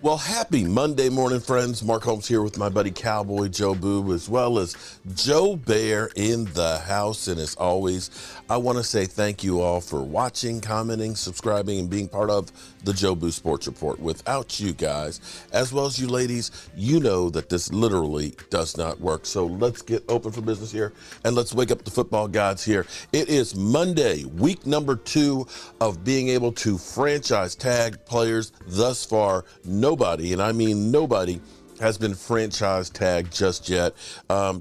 Well, happy Monday morning, friends. Mark Holmes here with my buddy Cowboy Joe Boob, as well as Joe Bear in the house. And as always, I want to say thank you all for watching, commenting, subscribing, and being part of the Joe Boo Sports Report. Without you guys, as well as you ladies, you know that this literally does not work. So let's get open for business here, and let's wake up the football gods here. It is Monday, week number 2 of being able to franchise tag players. Thus far, nobody, and I mean nobody, has been franchise tagged just yet.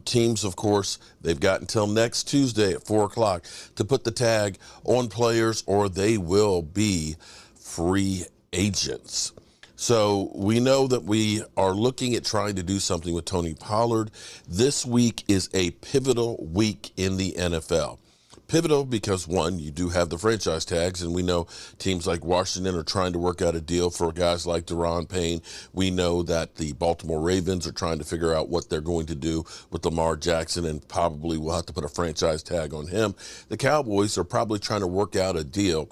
Teams, of course, they've got until next Tuesday at 4 o'clock to put the tag on players, or they will be free agents. So we know that we are looking at trying to do something with Tony Pollard. This week is a pivotal week in the NFL. Pivotal because, one, you do have the franchise tags, and we know teams like Washington are trying to work out a deal for guys like Daron Payne. We know that the Baltimore Ravens are trying to figure out what they're going to do with Lamar Jackson, and probably will have to put a franchise tag on him. The Cowboys are probably trying to work out a deal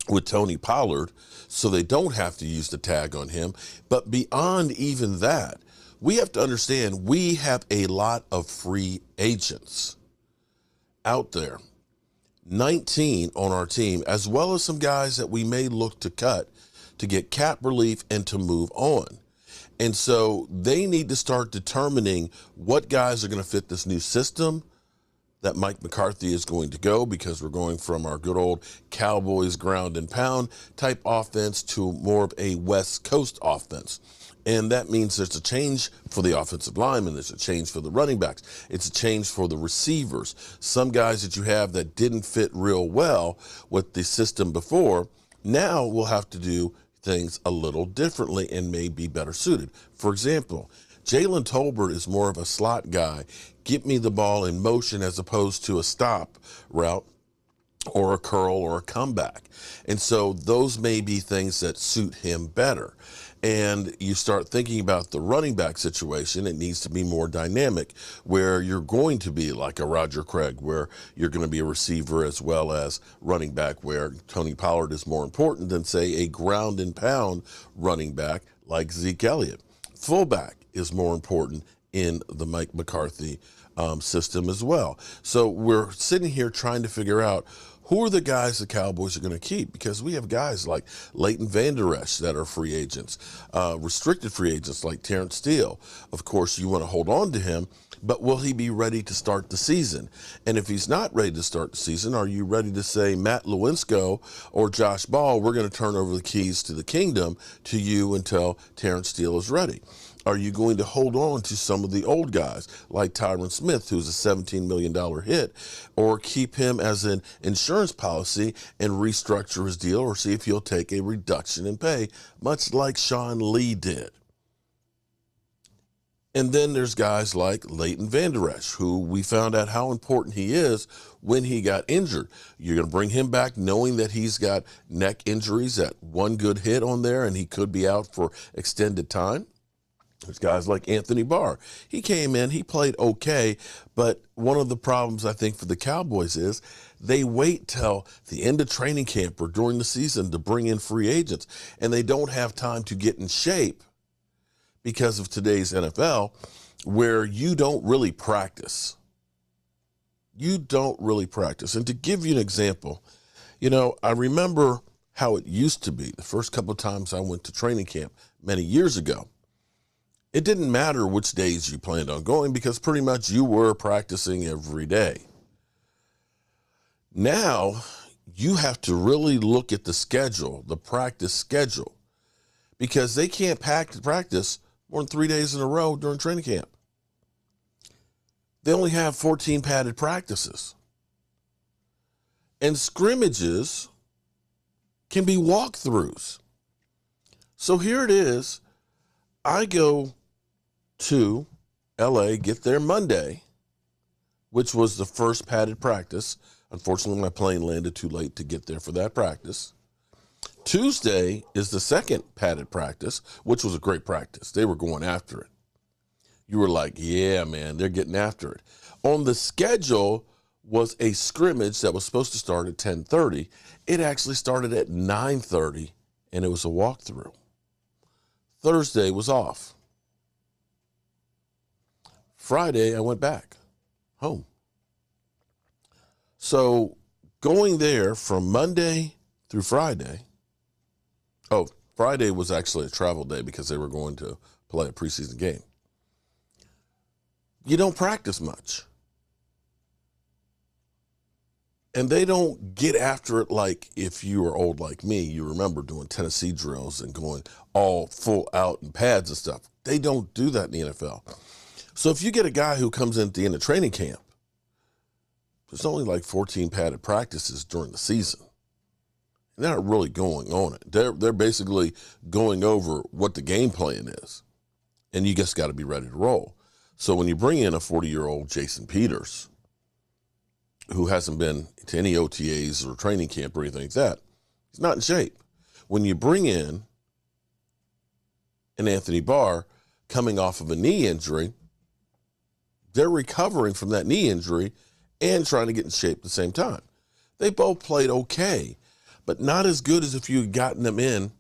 with Tony Pollard so they don't have to use the tag on him. But beyond even that, we have to understand we have a lot of free agents out there. 19 on our team, as well as some guys that we may look to cut to get cap relief and to move on. And so they need to start determining what guys are going to fit this new system that Mike McCarthy is going to go, because we're going from our good old Cowboys ground and pound type offense to more of a West Coast offense. And that means there's a change for the offensive linemen. There's a change for the running backs. It's a change for the receivers. Some guys that you have that didn't fit real well with the system before, now will have to do things a little differently and may be better suited. For example, Jalen Tolbert is more of a slot guy. Get me the ball in motion as opposed to a stop route or a curl or a comeback. And so those may be things that suit him better. And you start thinking about the running back situation, it needs to be more dynamic, where you're going to be like a Roger Craig, where you're going to be a receiver as well as running back, where Tony Pollard is more important than, say, a ground and pound running back like Zeke Elliott. Fullback is more important in the Mike McCarthy system as well. So we're sitting here trying to figure out who are the guys the Cowboys are going to keep, because we have guys like Leighton Vander Esch that are free agents, restricted free agents like Terrence Steele. Of course, you want to hold on to him, but will he be ready to start the season? And if he's not ready to start the season, are you ready to say, Matt Lewinsky or Josh Ball, we're going to turn over the keys to the kingdom to you until Terrence Steele is ready? Are you going to hold on to some of the old guys like Tyron Smith, who's a $17 million hit, or keep him as an insurance policy and restructure his deal, or see if he'll take a reduction in pay, much like Sean Lee did? And then there's guys like Leighton Vander Esch, who we found out how important he is when he got injured. You're going to bring him back knowing that he's got neck injuries, that one good hit on there, and he could be out for extended time. There's guys like Anthony Barr. He came in, he played okay, but one of the problems I think for the Cowboys is they wait till the end of training camp or during the season to bring in free agents, and they don't have time to get in shape because of today's NFL, where you don't really practice. You don't really practice. And to give you an example, I remember how it used to be the first couple of times I went to training camp many years ago. It didn't matter which days you planned on going, because pretty much you were practicing every day. Now, you have to really look at the schedule, the practice schedule, because they can't practice more than 3 days in a row during training camp. They only have 14 padded practices. And scrimmages can be walkthroughs. So here it is. I go to LA, get there Monday, which was the first padded practice. Unfortunately, my plane landed too late to get there for that practice. Tuesday is the second padded practice, which was a great practice. They were going after it. You were like, yeah, man, they're getting after it. On the schedule was a scrimmage that was supposed to start at 10:30. It actually started at 9:30, and it was a walkthrough. Thursday was off. Friday, I went back home. So going there from Monday through Friday. Oh, Friday was actually a travel day because they were going to play a preseason game. You don't practice much. And they don't get after it like if you were old like me, you remember doing Tennessee drills and going all full out in pads and stuff. They don't do that in the NFL. So if you get a guy who comes in at the end of training camp, there's only like 14 padded practices during the season. And they're not really going on it. They're basically going over what the game plan is. And you just got to be ready to roll. So when you bring in a 40-year-old Jason Peters, who hasn't been to any OTAs or training camp or anything like that, he's not in shape. When you bring in an Anthony Barr coming off of a knee injury, they're recovering from that knee injury and trying to get in shape at the same time. They both played okay, but not as good as if you had gotten them in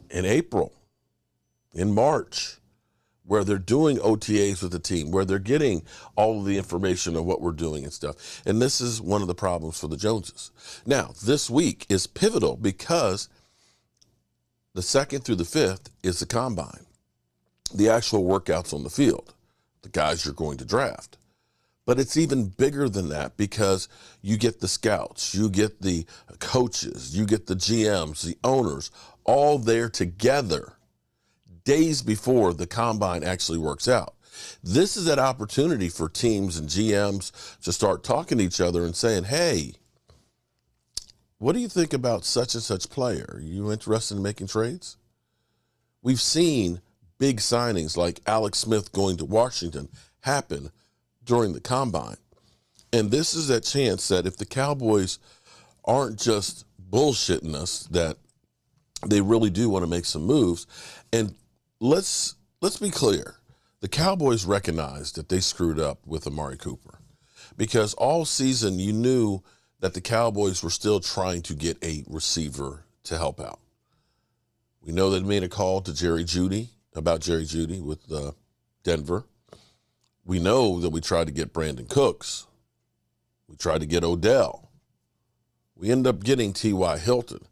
April, in March, where they're doing OTAs with the team, where they're getting all of the information of what we're doing and stuff. And this is one of the problems for the Joneses. Now, this week is pivotal because the 2nd through the 5th is the combine, the actual workouts on the field, the guys you're going to draft. But it's even bigger than that because you get the scouts, you get the coaches, you get the GMs, the owners, all there together days before the combine actually works out. This is that opportunity for teams and GMs to start talking to each other and saying, hey, what do you think about such and such player? Are you interested in making trades? We've seen big signings like Alex Smith going to Washington happen during the combine. And this is that chance that if the Cowboys aren't just bullshitting us, that they really do want to make some moves. And let's be clear. The Cowboys recognized that they screwed up with Amari Cooper because all season you knew that the Cowboys were still trying to get a receiver to help out. We know they made a call to Jerry Jeudy with Denver. We know that we tried to get Brandon Cooks. We tried to get Odell. We ended up getting T.Y. Hilton.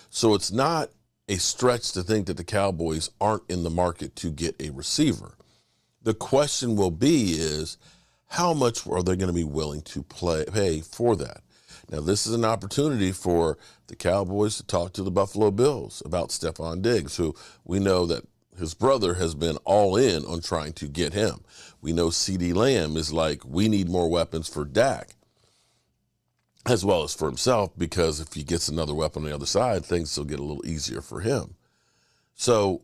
So it's not a stretch to think that the Cowboys aren't in the market to get a receiver. The question will be is how much are they going to be willing to pay for that? Now, this is an opportunity for the Cowboys to talk to the Buffalo Bills about Stephon Diggs, who we know that his brother has been all in on trying to get him. We know CeeDee Lamb is like, we need more weapons for Dak, as well as for himself, because if he gets another weapon on the other side, things will get a little easier for him. So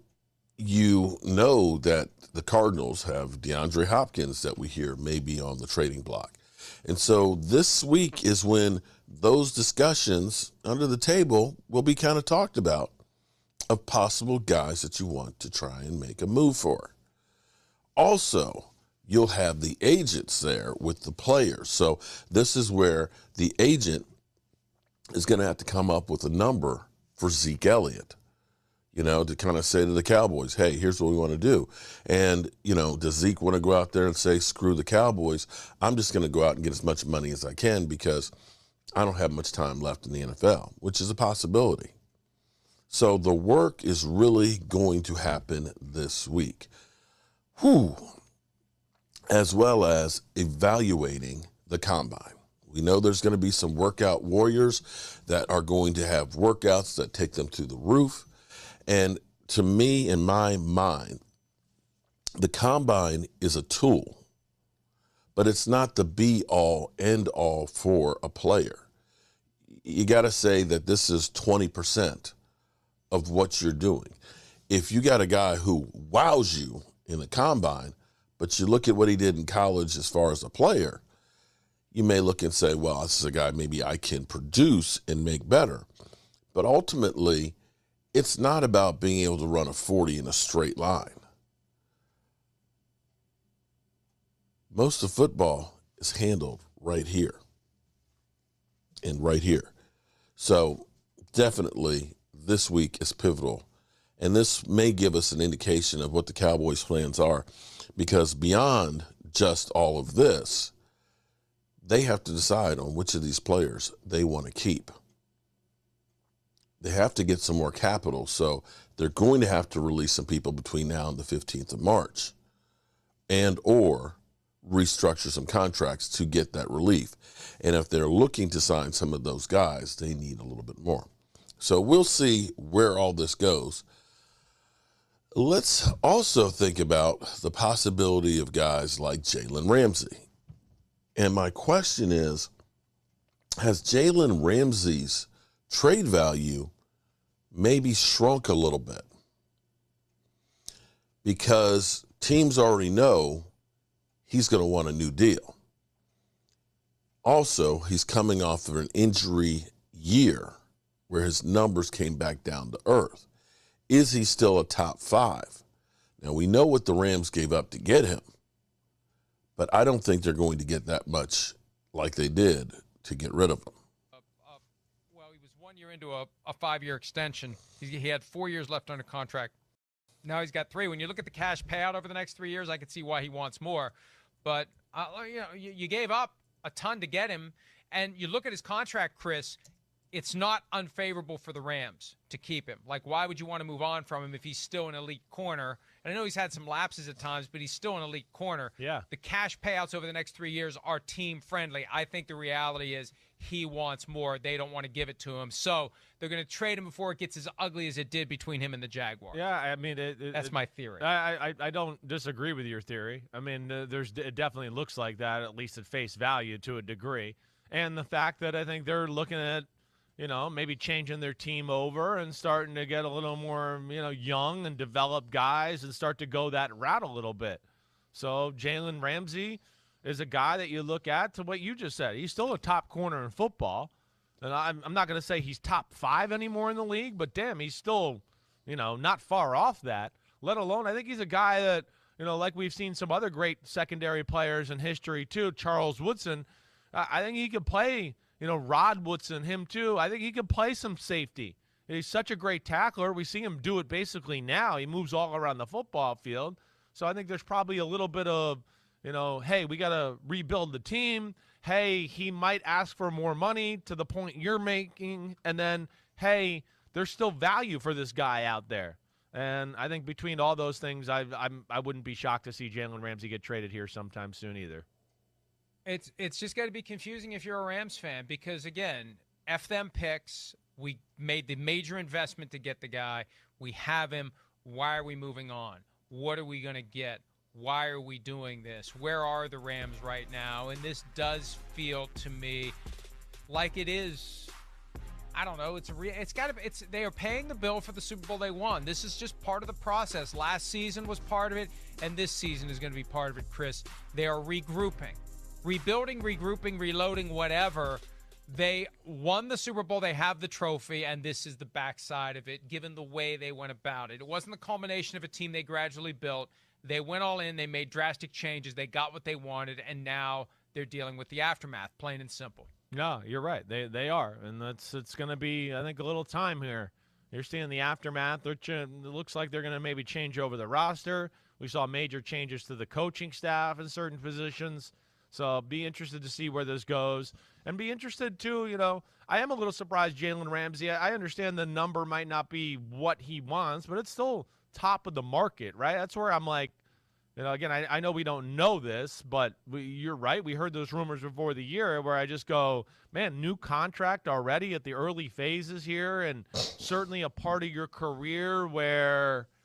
you know that the Cardinals have DeAndre Hopkins that we hear may be on the trading block. And so this week is when those discussions under the table will be kind of talked about of possible guys that you want to try and make a move for. Also, you'll have the agents there with the players. So this is where the agent is going to have to come up with a number for Zeke Elliott, to kind of say to the Cowboys, hey, here's what we want to do. And, does Zeke want to go out there and say, screw the Cowboys? I'm just going to go out and get as much money as I can because I don't have much time left in the NFL, which is a possibility. So the work is really going to happen this week. As well as evaluating the combine. We know there's going to be some workout warriors that are going to have workouts that take them to the roof. And to me, in my mind, the combine is a tool, but it's not the be-all, end-all for a player. You got to say that this is 20% of what you're doing. If you got a guy who wows you in the combine, but you look at what he did in college as far as a player, you may look and say, well, this is a guy maybe I can produce and make better. But ultimately, it's not about being able to run a 40 in a straight line. Most of football is handled right here and right here. So definitely this week is pivotal And this may give us an indication of what the Cowboys' plans are, because beyond just all of this, they have to decide on which of these players they want to keep. They have to get some more capital, so they're going to have to release some people between now and the 15th of March and or restructure some contracts to get that relief. And if they're looking to sign some of those guys, they need a little bit more. So we'll see where all this goes. Let's also think about the possibility of guys like Jalen Ramsey. And my question is, has Jalen Ramsey's trade value maybe shrunk a little bit? Because teams already know he's going to want a new deal. Also, he's coming off of an injury year where his numbers came back down to earth. Is he still a top 5? Now, we know what the Rams gave up to get him, but I don't think they're going to get that much like they did to get rid of him. Well, he was 1 year into a 5-year extension. He had 4 years left under contract. Now he's got 3. When you look at the cash payout over the next 3 years, I could see why he wants more. But you gave up a ton to get him, and you look at his contract, Chris. It's not unfavorable for the Rams to keep him. Like, why would you want to move on from him if he's still an elite corner? And I know he's had some lapses at times, but he's still an elite corner. Yeah. The cash payouts over the next 3 years are team-friendly. I think the reality is he wants more. They don't want to give it to him. So they're going to trade him before it gets as ugly as it did between him and the Jaguars. Yeah, I mean, that's my theory. I don't disagree with your theory. I mean, it definitely looks like that, at least at face value to a degree. And the fact that I think they're looking at, maybe changing their team over and starting to get a little more, young and developed guys and start to go that route a little bit. So Jalen Ramsey is a guy that you look at to what you just said. He's still a top corner in football. And I'm not going to say he's top 5 anymore in the league, but damn, he's still, not far off that. Let alone, I think he's a guy that, like we've seen some other great secondary players in history too, Charles Woodson. I think he could play, Rod Woodson, him too. I think he could play some safety. He's such a great tackler. We see him do it basically now. He moves all around the football field. So I think there's probably a little bit of, hey, we got to rebuild the team. Hey, he might ask for more money to the point you're making. And then, hey, there's still value for this guy out there. And I think between all those things, I wouldn't be shocked to see Jalen Ramsey get traded here sometime soon either. It's just got to be confusing if you're a Rams fan because, again, F them picks. We made the major investment to get the guy. We have him. Why are we moving on? What are we going to get? Why are we doing this? Where are the Rams right now? And this does feel to me like it is. I don't know. They are paying the bill for the Super Bowl they won. This is just part of the process. Last season was part of it, and this season is going to be part of it, Chris. They are regrouping. Rebuilding, regrouping, reloading, whatever. They won the Super Bowl. They have the trophy, and this is the backside of it, given the way they went about it. It wasn't the culmination of a team they gradually built. They went all in. They made drastic changes. They got what they wanted, and now they're dealing with the aftermath, plain and simple. No, you're right. They are, and it's going to be, I think, a little time here. You're seeing the aftermath. It looks like they're going to maybe change over the roster. We saw major changes to the coaching staff in certain positions. So be interested to see where this goes. And be interested, too, I am a little surprised Jalen Ramsey. I understand the number might not be what he wants, but it's still top of the market, right? That's where I'm like, again, I know we don't know this, but you're right. We heard those rumors before the year where I just go, man, new contract already at the early phases here, and certainly a part of your career where –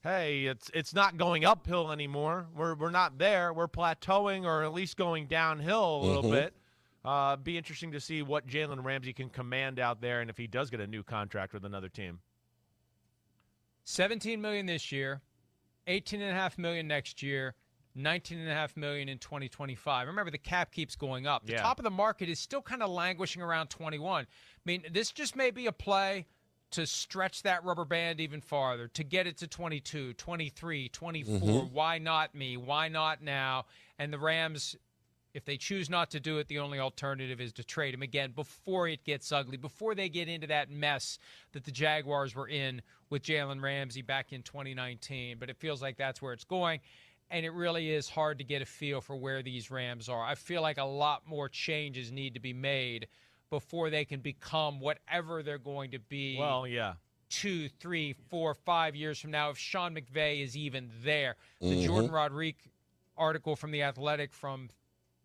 hey, it's not going uphill anymore. We're not there. We're plateauing or at least going downhill a little bit. Be interesting to see what Jalen Ramsey can command out there and if he does get a new contract with another team. $17 million this year, $18.5 million next year, $19.5 million in 2025. Remember, the cap keeps going up. The top of the market is still kind of languishing around 21. I mean, this just may be a play to stretch that rubber band even farther, to get it to 22, 23, 24. Why not me? Why not now? And the Rams If they choose not to do it, the only alternative is to trade him again before it gets ugly, before they get into that mess that the Jaguars were in with Jalen Ramsey back in 2019. But it feels like that's where it's going, and it really is hard to get a feel for where these Rams are. I feel like a lot more changes need to be made before they can become whatever they're going to be. Well, yeah. 2, 3, 4, 5 years from now, if Sean McVay is even there. The Jordan Rodriguez article from The Athletic from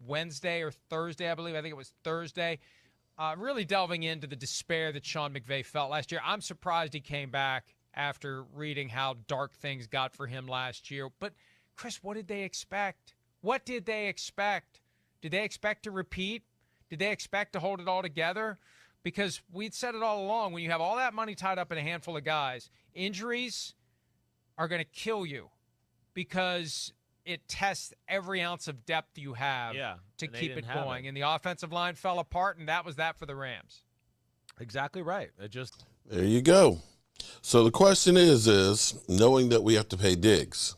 Wednesday or Thursday, I believe. I think it was Thursday. Really delving into the despair that Sean McVay felt last year. I'm surprised he came back after reading how dark things got for him last year. But, Chris, what did they expect? What did they expect? Did they expect to repeat? Did they expect to hold it all together? Because we'd said it all along, when you have all that money tied up in a handful of guys, injuries are going to kill you because it tests every ounce of depth you have to keep it going. And the offensive line fell apart, and that was that for the Rams. Exactly right. There you go. So the question is knowing that we have to pay Diggs,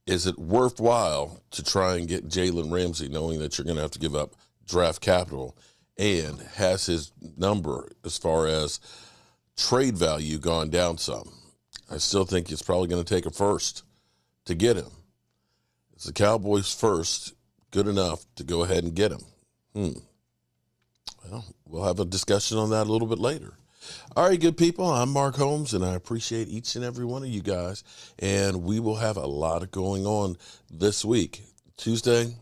is it worthwhile to try and get Jalen Ramsey, knowing that you're going to have to give up draft capital? And has his number as far as trade value gone down some? I still think it's probably going to take a first to get him. Is the Cowboys' first good enough to go ahead and get him? Well, we'll have a discussion on that a little bit later. All right, good people, I'm Mark Holmes, and I appreciate each and every one of you guys. And we will have a lot going on this week. Tuesday,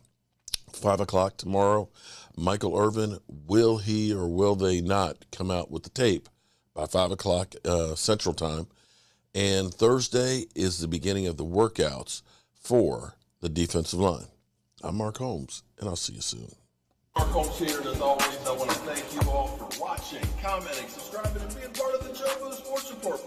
5 o'clock tomorrow. Michael Irvin, will he or will they not come out with the tape by 5 o'clock Central Time? And Thursday is the beginning of the workouts for the defensive line. I'm Mark Holmes, and I'll see you soon. Mark Holmes here, and as always, I want to thank you all for watching, commenting, subscribing, and being part of the Joe Boo Sports Report.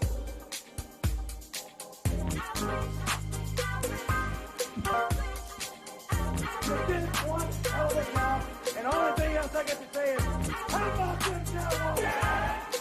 You did one hell of a job, and the only thing else I got to say is, how about